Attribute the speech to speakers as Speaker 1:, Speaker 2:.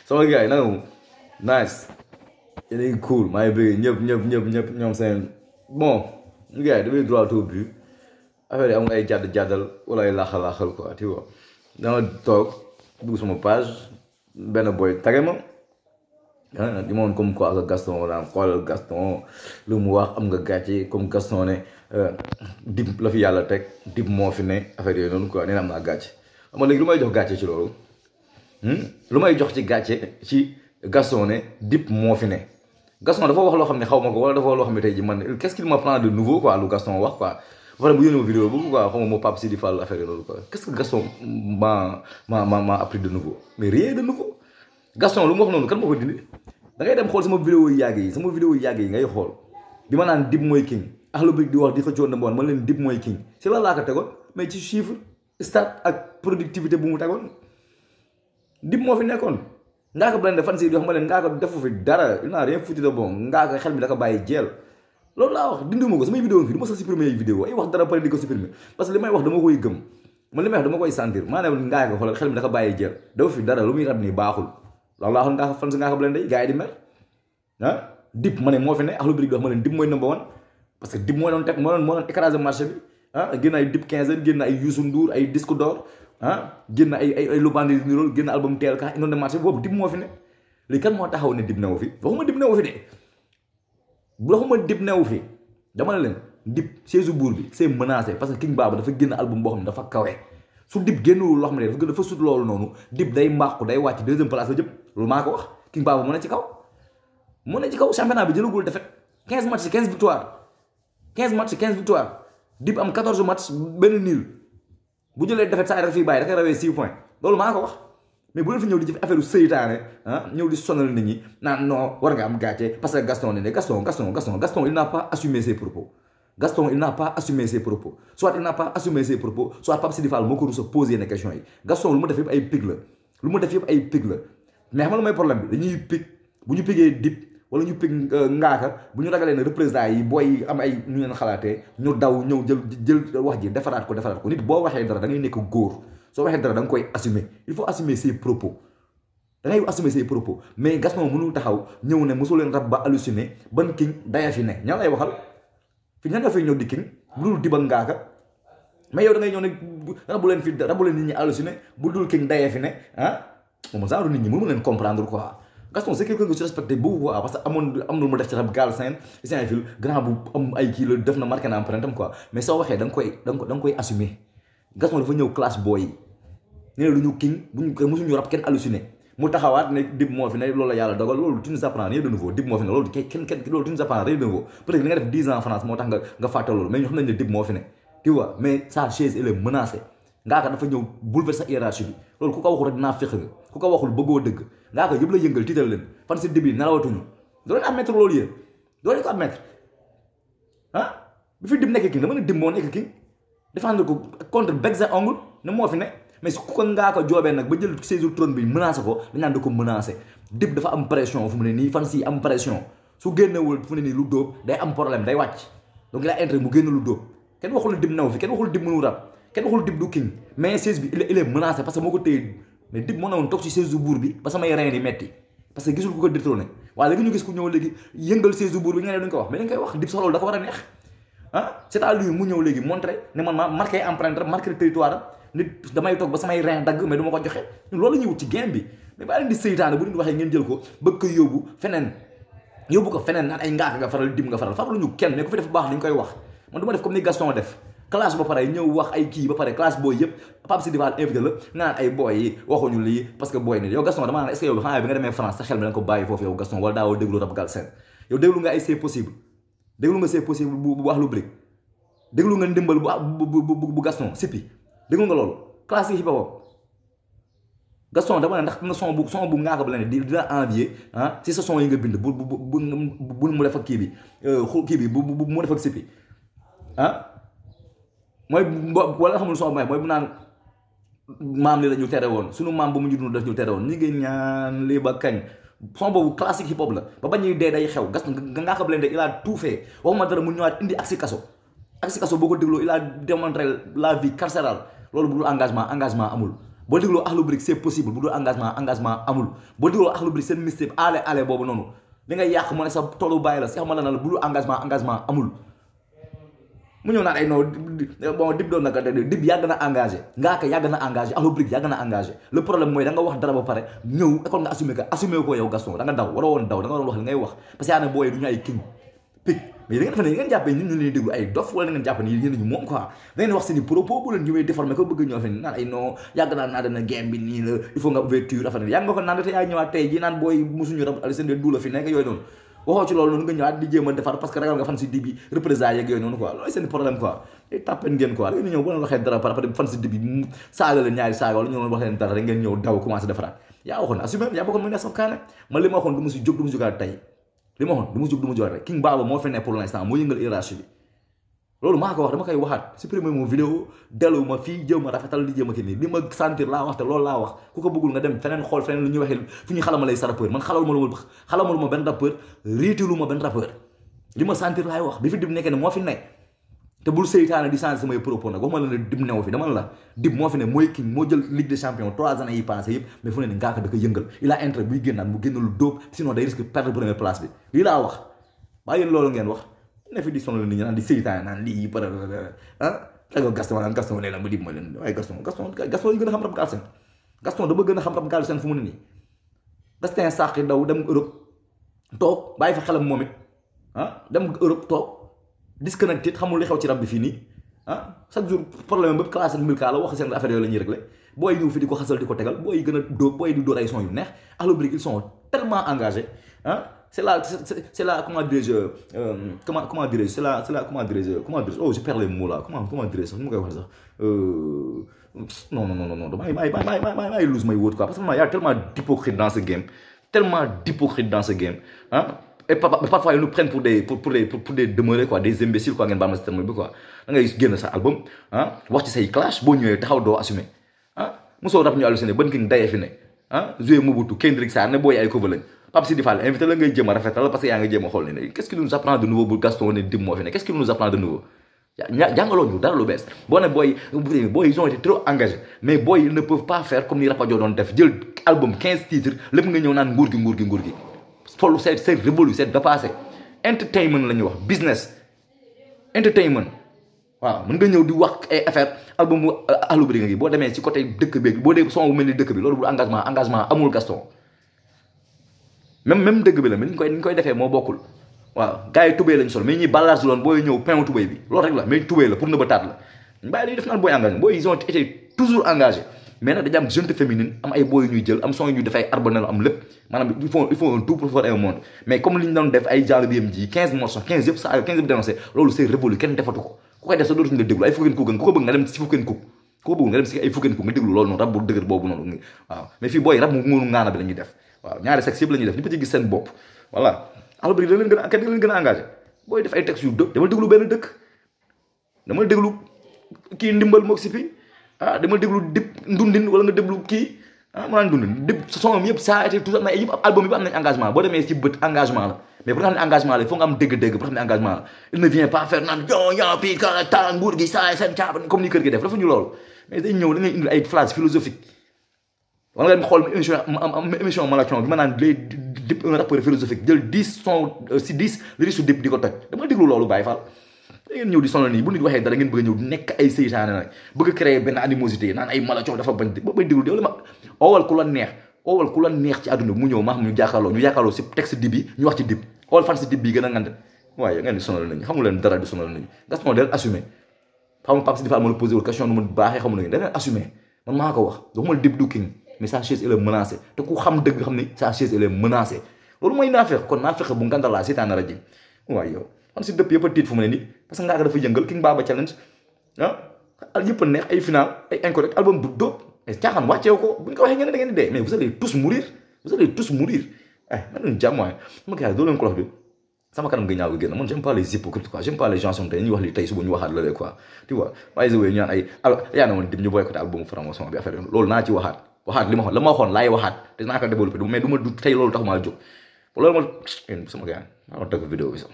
Speaker 1: sama gars yi nag nice yéen a ngi cool maa ngi bëgg ñëpp ñoom seen bon gars yi damay droit au but affaire yi am nga ay jàddal wala ay laaxal quoi tu vois dama toog dugg sama page benn boy tage ma di ma woon comme quoi ak Gaston wala xoolal Gaston lu mu wax am nga gàcce comme Gaston ne dib la fi yàlla teg dib moo fi ne affaire yooyu noonu quoi nee na am naa gàcce xam nga léegi lu may jox gàcce ci loolu lu may jox ci gàcce ci Gaston ne dib moo fi ne Gaston dafa wax loo xam ne xaw ma ko wala dafa wax loo xam ne tey ji man qu'est-ce qu'il m'apprend de nouveau quoi lu Gaston wax quoi ba pare bu yónnee ma vidéo boobu quoi xaw ma moo Pape Sidi Fall affaire yooyu quoi qu'est-ce que Gaston m'a appris de nouveau mais rien de nouveau Gaston lu mu wax noonu kan moo ko dindi da ngay dem xool sama vidéo yu yàgg yi ngay xool bi ma naan dib mooy king Akhlou Brick di wax di xëccoo na man leen dib mooy king si la laa ko tegoon mais ci chiffre stat ak productivité bu mu tegoon dib moo fi nekkoon ngaa ko blende fan si di wax ma leen ngaa ko defu fi dara il n'a rien foutu de bon ngaa ko xel mi da ko bàyyi jeel loolu laa wax dindiwuma ko samay vidéo ngi fi du ma sax supprimer ay vidéo ay wax dara pare di ko supprimer parce que li may wax dama koy gëm man li may wax dama koy sentir maanaam ngaa ko xoolal xel mi da ko bàyyi jeel dafa fi dara lu muy rab nii baaxul loolu laa xoon ngaa ko fan si ngaa ko blende gars yi di mer dib ma ne moo fi ne Akhlou Brick di wax ma leen dib mooy number one parce que dib moo doon teg moo doon écraser marché bi génn ay dib 15 génn ay Youssou Ndour ay disque d'or génn ay lu bandi di nirool génn album teel ka indoon de marché boobu dib moo fi ne léegi kan moo taxaw ne dib newu fi waxuma dib newu fi de bu waxuma dib newu fi dama ne leen dib saison buur bi c'est menacé parce que King Baba dafa génn album boo xam ne dafa kawe su dib génnul loo xam ne dafa sut loolu noonu dib day mbàqu day wàcc deuxième place la jëm loolu maa ko wax King Baba mu ne ci kaw championnat bi jëlagul défaite 15 matchs 15 victoire dib am 14 matchs benn nul bu jëlee défaite saa rek fii bàyyi da koy rawee 6 points loolu maa ko wax mais bu leen fi ñëw di jëf affaire seytaane ñëw di sonal nit ñi naan non war nga am gàcce parce que Gaston ne Gaston il n'a pas assumé ses propos soit il n'a pas assumé ses propos soit Pape Sidi Fall moo ko rus a posé ne question yi Gaston lu mu def yëpp ay pig la mais xam nga lu may problème bi dañuy pig bu ñu pigee dib wala ñu pig ngaaka bu ñu ragalee ne représentant yi booy am ay ñu leen xalaatee ñu daw ñëw jël wax ji defaraat ko nit boo waxee dara da ngay nekk góor soo waxee dara da nga koy assumer il faut assumer ses propos mais Gaston mënul taxaw ñëw ne mosul leen rab ba halluciné ban king daya fi ne ña lay waxal fi ña nga fay ñëw di king bu dul dib ak ngaaka mais yow da ngay ñëw ne rabu leen nit ñi halluciné bu dul king daya fi ne moom genre nit ñi mënu leen comprendre quoi Gaston c'est quelqu'un que je respecte beaucoup quoi parce que am na lu mu def ci rab Galsen Saint-Ville grand bu am ay kii la def na marqué na empreinte am quoi mais soo waxee da nga koy assumer Gaston dafa ñëw classe boy yi nee na lu ñu king bu ñu mosuñu rab kenn halluciné mu taxawaat ne dib moo fi ne loolu la yàlla dogal loolu tu nous apprends rien de nouveau dib moo fi ne loolu kenn loolu tu nous apprends rien de nouveau peut-être li nga def 10 ans en France moo tax nga fàtte loolu mais ñu xam nañ ne dib moo fi ne tu vois mais sa chaise elle est menacée Ngaaka dafa ñëw bouleverser sa hiérarchie bi loolu ku ko waxul rek dinaa féq nga ku ko waxul bëggoo dëgg Ngaaka yëpp la yëngal tiital leen fan si dib yi nelawatuñu doo leen admettre loolu yéen doo leen ko admettre bi fi dib nekk king dama ne dib moo nekk king défendre ko contre bec et ongle ne moo fi ne mais su ko Ngaaka joobee nag ba jël séjour trône bi menacé ko dañ naan da ko menacé dib dafa am pression fu mu ne nii fan si am pression su génnewul fu mu ne nii lu dóob day am problème day wàcc donc il a intérêt mu génn lu dóob kenn waxul dib new fi kenn waxul dib mënu rab kenn waxul dib du king mais siège bi il est menacé parce que moo ko téye mais dib moo ne woon toog ci siège buur bi ba samay rein di metti parce que gisul ku ko détrôné waaye léegi ñu gis ku ñëw léegi yëngal siège buur bi nga ne duñ ko wax mais dañ koy wax dib sax loolu da ko war a neex c'est à lui mu ñëw léegi montré ne man ma marqué empreinte marqué territoire nit damay toog ba samay rein dagg mais du ma ko joxe loolu la ñuy wut ci game bi mais ba leen di seytaane bu nit waxee ngeen jël ko bëgg ko yóbbu ko feneen naan ay Ngaaka nga faral dib nga faral faralu ñu kenn mais ku fi def baax dañ koy wax man du ma def comme ni Gaston def classe ba pare ñëw wax ay kii ba pare classe booy yëpp Pape Sidi Fall invité la naan ay booy yi waxuñu lii parce que booy ni yow Gaston dama naan est-ce que yow xanaa bi nga demee France sa xel mi da nga ko bàyyi foofu yow Gaston wala daawoo déglu rap Galsen yow déglu nga ay c'est possible bu Akhlou Brick déglu nga ndimbal bu Gaston Sipi déglu nga loolu classe yi hip hop Gaston dama ne ndax am na son bu Ngaaka ba la ne dina envier si sa son yi nga bind bu mu def ak kii bi bu mu def ak Sipi mooy wala xamul son mooy bu naan maam li la ñu tere woon sunu maam ba mu ñu def ñu tere woon ñi ngi ñaan lii ba kañ son boobu classique hip hop la ba ba ñuy dee day xew Gaston Ngaaka Blindé il a tout fait waxuma dara mu ñëwaat indi Axi Kaso boo ko dégloo il a démontré la vie carcérale loolu bu dul engagement amul boo dégloo Akhlou Brick c'est possible bu dul engagement amul boo dégloo Akhlou Brick seen mystère ale boobu noonu li nga yàq mu ne sa toolu bàyyi la si xamal na la bu dul engagement amul mu ñëw naan ay non bon Dip doon naka Dip yàgg na engagé Ngaaka yàgg na engagé Akhlou Brick yàgg na engagé le problème mooy da nga wax dara ba pare ñëw école nga assumé ko yow Gaston da nga daw waroo woon daw da nga doon wax li ngay wax parce que yaa ne booyee du ñu ay king pig mais da ngeen defe ne ngeen jàppee ñun ñu leen déglu ay dof wala da ngeen jàpp ne yéen ñu moom quoi da ngeen wax seeni propos bu leen ñëwee déformé ko bëgg ñoo fi naan ay non yàgg naa dana game bi nii la il faut nga ouverture affaire yàgg nga ko naan te yaa ñëwaat tey ji naan booy musuñu rab ali seen de duula fi nekk yooyu noonu waxoo ci loolu noonu nga ñëwaat di jéem a defar parce que ragal nga fan si Dip bi représailles yeeg yooyu noonu quoi loolu seen problème quoi ay tàppen ngeen quoi da ngeen ñëw bu leen waxee dara par rapport fan si Dip bi saaga leen ñaari saaga wala ñu doon wax leen dara rek ngeen ñëw daw commencé defaraat yaa waxoon assumé yaa bokkoon mu ne saf kaane man li ma waxoon du ma si jóg du ma jógaat tey li ma waxoon du ma jóg du ma jógaat rek King Baba moo fi ne pour l'instant moo yëngal hiérarchie bi loolu maa ko wax dama koy waxaat supprimer mon vidéo dellu ma fii jëm a rafetal li jëm a kii nii li ma sentir laa wax te loolu laa wax ku ko bëggul nga dem feneen xool feneen lu ñuy waxee fu ñuy xalamalay sa rappeur man xalamalu ma benn rappeur riitilu ma benn rappeur li ma sentir laay wax bi fi Dip nekkee ne moo fi ne te bul seytaane di changer samay propos nag waxuma la ne Dip newu fi dama la Dip moo fi ne mooy king moo jël Ligue des champions 3 années yi passé yëpp mais fu ne ni Ngaaka da ko yëngal il a intérêt buy génnaat mu génn lu dóob sinon day risque perdre première place bi lii laa wax bàyyi yéen loolu ngeen wax ne fi di sonal nit ñi naan di seytaane naan lii para tego Gaston naan Gaston nee na ma Dip ma leen waaye Gaston yi gën a xam rab gaal seen Gaston dama gën a xam rab gaal seen fu mu ne nii Gaston sàqi daw dem Europe toog bàyyi fa xelam moom it dem Europe toog disconnecté xamul li xew ci rab bi fii nii chaque jour problème bépp classe mille cas la wax seen affaire yooyu la ñuy réglé booy ñëw fi di ko xasal di ko tegal booy gën a dóor booy di dóor ay son yu neex Akhlou Brick ils sont tellement engagés c'est la comment dirais-je oh je perds les mots là comment dirais-je sax nu ma koy wax sax non damay lose my word quoi parce que y a tellement d'hypocrite dans ce game et parfois ils nous prennent pour des demeurés quoi des imbéciles quoi ngeen baal ma si terme bi quoi da ngay génn sa album wax ci say clash boo ñëwee taxaw doo assumer mosoo rap ñu halluciné ban king dayee fi ne joué Mobutu Kendrick Sarr ne booy ay cover lañ Pape Sidi Fall invité la ngay jéem a rafetal parce que yaa ngi jéem a xool ne qu'est-ce qu'il nous apprend de nouveau bu Gaston ne Dip moo fi ne qu'est-ce qu'il nous apprend de nouveau jàngaloo ñu dara lu bees boo ne booy ils ont été trop engagés mais booy ils ne peuvent pas faire comme ni Rapadio doon def jël album 15 titres lépp nga ñëw naan nguur gi folu c'est révolu c'est dépassé entertainment la ñuy wax business entertainment waaw mën nga ñëw di wax ay affaire album Akhlou Brick gi boo demee ci côté dëkk bi boo dee son bu mel ni dëkk bi loolu bu engagement amul Gaston même dëgg bi la mais ni ñu koy defee moo bokkul waaw gars yi tubéy lañ sol mais ñi ballarge loon booy ñëw pain tubéy bi loolu rek la mais tubéy la pour ne ba taat la ñu bàyyi lañuy def naan booy engagé booy ils ont été toujours engagés mais nag dañu am jeune féminine am ay booy ñuy jël am son yu ñuy def ay arbonel am lépp maanaam il faut un tout pour faire un monde mais comme li ñu doon def ay genre BMG 15 morceaux 15 yëpp dénoncé loolu c'est révolu kenn defatu ko ku koy def sa dootuñu la déglu ay fukkeen kuk ku ko bëgg nga dem si fukkeen kuk nga déglu loolu noonu rab bu dëgër boobu noonu waaw mais fii booy rab mu ngóonu ngaana bi la ñuy def waaw ñaari sexe yëpp la ñuy def ñëpp ci gis seen bopp voilà Akhlou Brick da leen gën a engagé booy def ay textes yu dëkk dama déglu benn dëkk dama déglu kii ndimbal mook si fi dama déglu Dip ndundin wala nga déglu kii ma naan ndundin Dip son yëpp ça a été tout am yëpp album yëpp am nañ engagement boo demee ci bët engagement la mais pour nga xam ne engagement la il faut nga am dégg-dégg pour xam ne engagement la il ne vient pas faire naan yo fii ka ta nguur gi saa seen caab comme ni kër gi def dafa ñu loolu mais day ñëw da ngay indi ay phrases philosophiques wala nga xool émission Malathion bi ma naan lay Dip un rappeur philosophique jël 10 son si 10 li su Dip di ko toj dama déglu loolu Baye Fall da ngeen ñëw di sonal nii bu nit waxee dara ngeen bëgg a ñëw nekk ay seytaane nag bëgg a créer benn animosité naan ay Malathion dafa bañ ba bay déglu déw la ma oowal ku la neex ci àdduna bi mu ñëw maa xam ñu jàkkaarloo si texte Dip bi ñu wax ci Dip oowal fan si Dip bi gën a ngand waaye ngeen di sonal nañu xamu leen dara di sonal nañu Gaston del assumé xam nga Pape Sidi Fall ma la posé wul question nu mu baaxee xamu nañu da leen assumé man maa ko wax waxuma Dip du king mais sa chaise elle est menacée te ku xam dëgg xam ni sa chaise elle est menacée loolu mooy naafeq kon naafeq bu ngandalaa seetaan rajim waaye yow man si dëpp yëpp a tiit fu mu ne nii parce que Ngaaka dafa yëngal King Baba challenge yëpp a neex ay final ay incorrect album bu dóob mais caaxaan wàcceew ko bu ñu ko waxee ngeen da ngeen di dee mais vous allez tous mourir man leen jàmm waaye ma koy doo leen cloche bi sama kanam nga ñaaw gi génn man j'aime pas les hypocrites quoi j'aime pas les gens sont tey ñuy wax li tey suba ñu waxaat la quoi tu vois waaye ñu naan ay yaa na woon Dip ñu boycotté album franc-maçon bi affaire loolu naa ci waxaat li ma waxoon laay waxaat te naa ko développé mais du ma du tey loolu tax maa jóg loolu ma sama gars maa doon tëgg vidéo bi sax